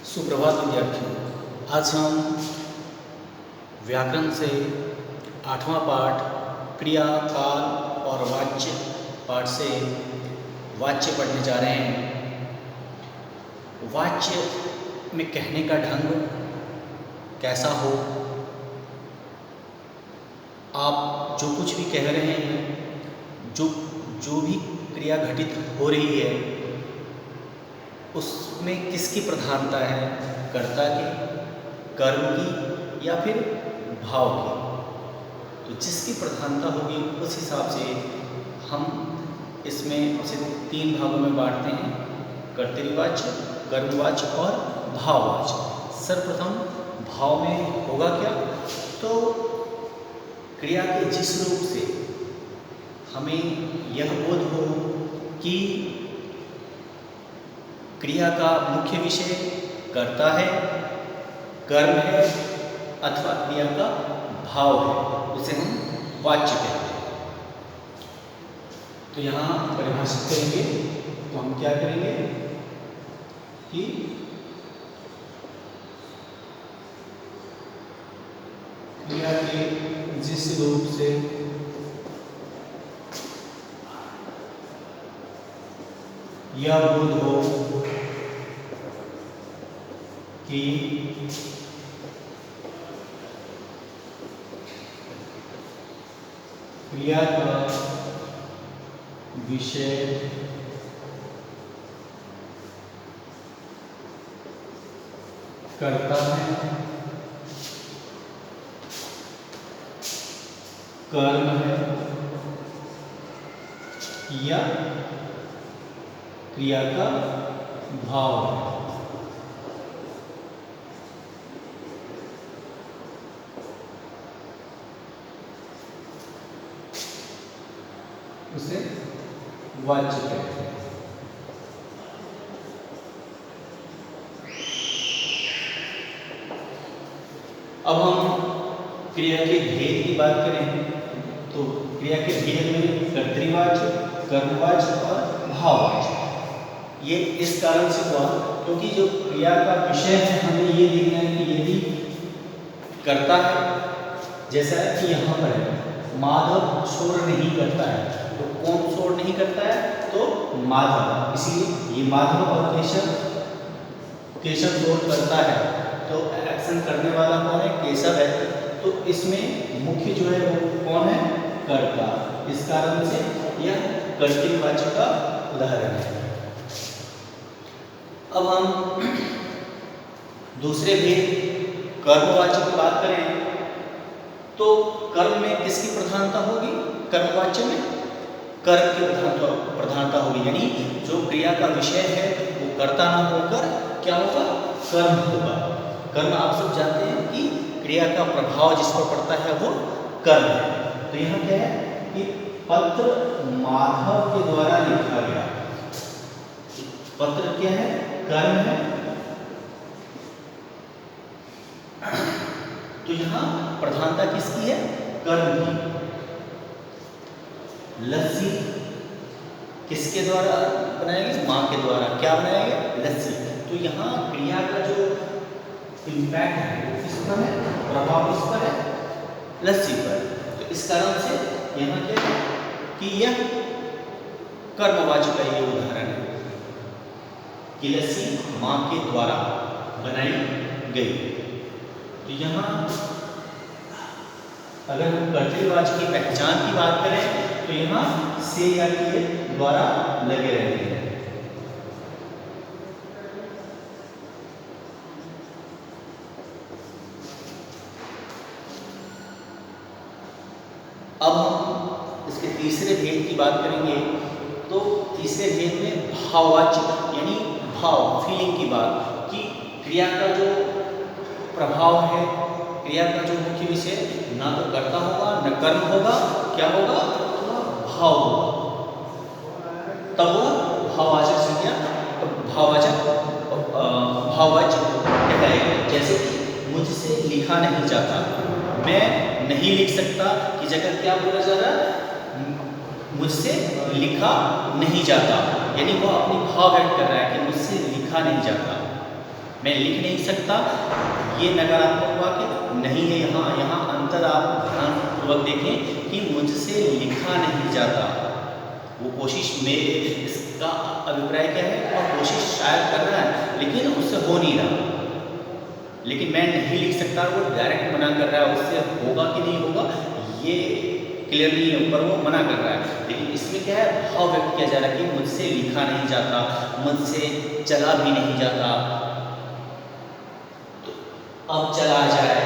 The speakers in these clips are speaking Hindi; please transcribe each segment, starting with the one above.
सुप्रभात विद्यार्थियों। आज हम व्याकरण से 8वां पाठ क्रिया, काल और वाच्य पाठ से वाच्य पढ़ने जा रहे हैं। वाच्य में कहने का ढंग कैसा हो, आप जो कुछ भी कह रहे हैं, जो भी क्रिया घटित हो रही है उसमें किसकी प्रधानता है, कर्ता की, कर्म की या फिर भाव की। तो जिसकी प्रधानता होगी उस हिसाब से हम इसमें उसे 3 भागों में बांटते हैं, कर्तृवाच्य, कर्मवाच्य और भाववाच्य। सर्वप्रथम भाव में होगा क्या, तो क्रिया के जिस रूप से हमें यह बोध हो कि क्रिया का मुख्य विषय कर्ता है, कर्म है अथवा क्रिया का भाव है, उसे हम वाच्य कहते हैं। तो यहाँ परिभाषित करेंगे तो हम क्या करेंगे कि क्रिया के जिस रूप से यह बोध हो कि क्रिया का विषय कर्ता है, कर्म है या क्रिया का भाव है। उसे वाच्य कहते हैं। अब हम क्रिया के भेद की बात करें तो क्रिया के भेद में कर्तृवाच्य, कर्मवाच्य और भाववाच्य। ये इस कारण से हुआ क्योंकि जो क्रिया का विषय है हमें ये देखना है कि यदि कर्ता है, जैसा कि यहाँ पर है माधव शोर नहीं करता है, तो कौन शोर नहीं करता है, तो माधव। इसीलिए ये माधव और केशव शोर करता है, तो एक्शन करने वाला कौन है, केशव है। तो इसमें मुख्य जो है वो कौन है, कर्ता। इस कारण से यह कर्तृवाच्य का उदाहरण है। अब हम दूसरे भेद कर्मवाच्य की बात करें तो कर्म में किसकी प्रधानता होगी, कर्मवाच्य में कर्म की प्रधानता होगी, यानी जो क्रिया का विषय है वो कर्ता ना होकर क्या होगा, कर्म होगा। कर्म आप सब जानते हैं कि क्रिया का प्रभाव जिस पर पड़ता है वो कर्म है। तो यहाँ क्या है कि पत्र माधव के द्वारा लिखा गया, पत्र क्या है, कर्म है। तो यहाँ प्रधानता किसकी है, कर्म की। लस्सी किसके द्वारा बनाया गया, माँ के द्वारा। क्या बनाया गया, लस्सी। तो यहाँ क्रिया का जो इम्पैक्ट है वो किस पर है, प्रभाव किस पर है, लस्सी पर। तो इस कारण से यहाँ क्या है कि यह कर्मवाच्य का ये उदाहरण है कि लस्सी माँ के द्वारा बनाई गई। तो यहाँ अगर हम कर्तृवाच्य की पहचान की बात करें तो यहाँ से या के द्वारा लगे रहते हैं। अब हम इसके तीसरे भेद की बात करेंगे तो तीसरे भेद में भाववाच्य यानी भाव, फीलिंग की बात, कि क्रिया का जो प्रभाव है, क्रिया का जो मुख्य विषय ना तो कर्ता होगा न कर्म होगा, क्या होगा, भाव होगा, तब वह भाववाचक संज्ञा भाववाच्य कहलाएगा। जैसे कि मुझसे लिखा नहीं जाता, मैं नहीं लिख सकता की जगह क्या बोला जा रहा है, मुझसे लिखा नहीं जाता, यानी वो अपनी भाव व्यक्त कर रहा है कि मुझसे लिखा नहीं जाता। मैं लिख नहीं सकता, ये नकारात्मक वाक्य नहीं है। यहाँ अंतर आप ध्यानपूर्वक देखें कि मुझसे लिखा नहीं जाता। वो कोशिश में, इसका अभिप्राय क्या है, और कोशिश शायद कर रहा है लेकिन उससे हो नहीं रहा, लेकिन मैं नहीं लिख सकता, वो डायरेक्ट मना कर रहा है। उससे होगा कि नहीं होगा ये क्लियर नहीं है, ऊपर वो मना कर रहा है। लेकिन इसमें क्या है, भाव व्यक्त किया जा रहा है कि मुझसे लिखा नहीं जाता, मुझसे चला भी नहीं जाता, तो अब चला जाए,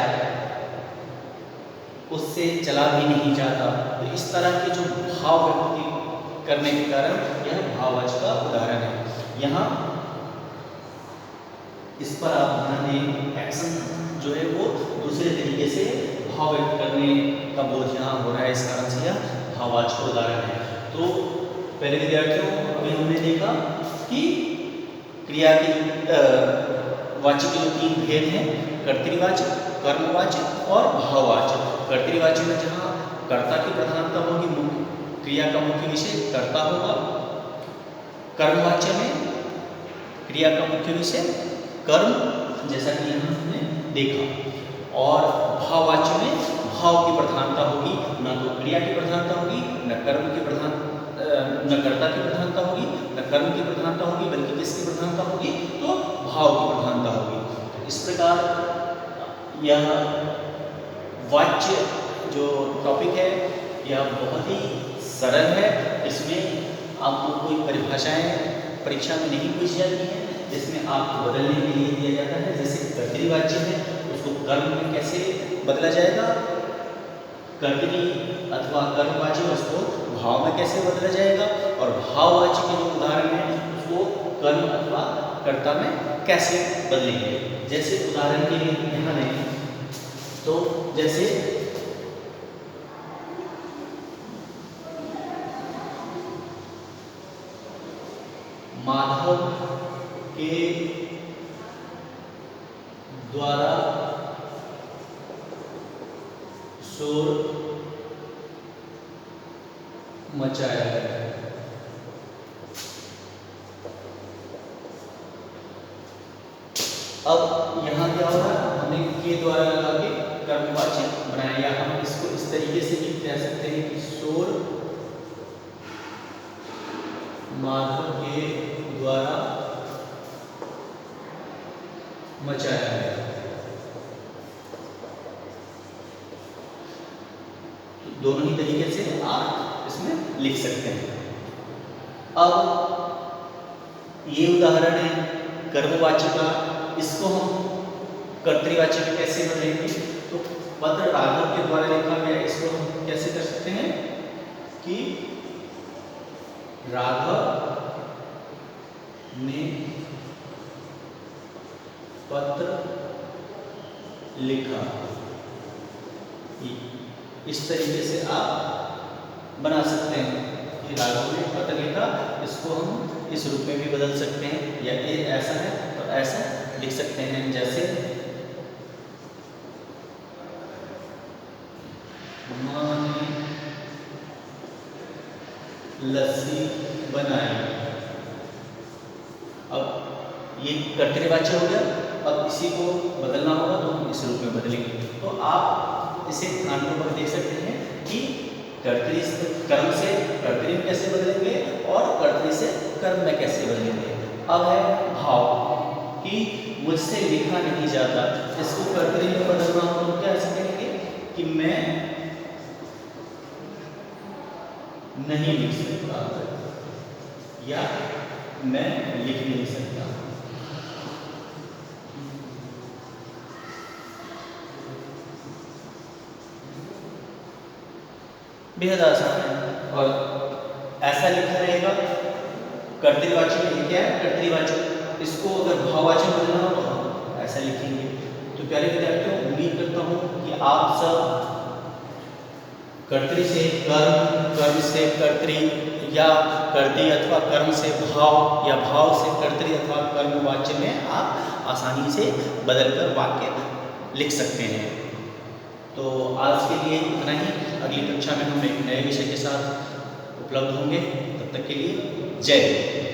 उससे चला भी नहीं जाता। तो इस तरह के जो भाव व्यक्त करने के कारण यह भाववाचक का उदाहरण है। यहाँ इस पर आप ध्यान दें, एक्शन जो है वो दूसरे तरीके से भाव व्यक्त करने का बोध यहाँ हो रहा है, इस कारण से यह भाववाचक उदाहरण है। तो पहले विद्यार्थियों, अभी हमने देखा कि क्रिया के वाचक के जो 3 भेद हैं, कर्तृवाचक, कर्मवाचक और भाववाचक। कर्तृवाचक में जहाँ कर्ता की प्रधानता होगी, क्रिया का मुख्य विषय कर्ता होगा। कर्मवाचक में क्रिया का मुख्य विषय कर्म, जैसा कि यहाँ हमने देखा। और भाववाचक में भाव की प्रधानता होगी, न तो क्रिया की प्रधानता होगी, न कर्ता की प्रधानता होगी, न कर्म की प्रधानता होगी, बल्कि किसकी प्रधानता होगी, तो भाव की प्रधानता होगी। इस प्रकार यह वाच्य जो टॉपिक है यह बहुत ही सरल है। इसमें आपको कोई परिभाषाएं परीक्षा में नहीं पूछी जाती हैं, जिसमें आपको बदलने के लिए दिया जाता है। जैसे कर्तृवाच्य है, उसको कर्म में कैसे बदला जाएगा, कर्तरी अथवा कर्मवाच्य उसको भाव में कैसे बदला जाएगा, और भाववाच्य के जो उदाहरण है उसको कर्म अथवा कर्ता में कैसे बदलेंगे। जैसे उदाहरण के लिए यहाँ देखें तो जैसे माधव के द्वारा शोर मचाया है। अब यहाँ क्या होगा, हमने के द्वारा लगा के कर्मवाचक बनाया, या हम इसको इस तरीके से भी कह सकते हैं कि शोर माधव के द्वारा मचाया है। तो दोनों ही तरीके से आप इसमें लिख सकते हैं। अब ये उदाहरण है कर्मवाचक का, इसको हम कर्तृवाचक में कैसे बदलेंगे, तो पत्र राघव के द्वारा लिखा गया, इसको हम कैसे कर सकते हैं कि राघव ने पत्र लिखा। इस तरीके से आप बना सकते हैं कि राघव ने पत्र लिखा, इसको हम इस रूप में भी बदल सकते हैं, या ये ऐसा है तो ऐसा लिख सकते हैं। जैसे माँ ने लस्सी बनाई। अब ये कर्तृवाच्य हो गया, अब इसी को बदलना होगा तो हम इस रूप में बदलेंगे। तो आप इसे ध्यानपूर्वक देख सकते हैं कि कर्तरी से कर्म से कर्तरी में कैसे बदलेंगे और कर्तरी से कर्म में कैसे बदलेंगे। अब है भाव कि मुझसे लिखा नहीं जाता, इसको कर्तरी में बदलना हो तो क्या ऐसे कहेंगे कि मैं नहीं लिख सकता, या मैं लिख नहीं सकता। बेहद आसान है और ऐसा लिखा रहेगा। कर्तृवाचक में क्या है, कर्तृवाचक, इसको अगर भाववाचक बदलना हो तो हम ऐसा लिखेंगे। तो प्यारे विद्यार्थियों, उम्मीद करता हूँ कि आप सब कर्तृ से कर्म, कर्म से कर्तृ, या कर्तृ अथवा कर्म से भाव, या भाव से कर्तृ अथवा कर्मवाच्य में आप आसानी से बदलकर वाक्य लिख सकते हैं। तो आज के लिए इतना ही। अगली कक्षा में हम एक नए विषय के साथ उपलब्ध होंगे। तब तक के लिए जय हिंद।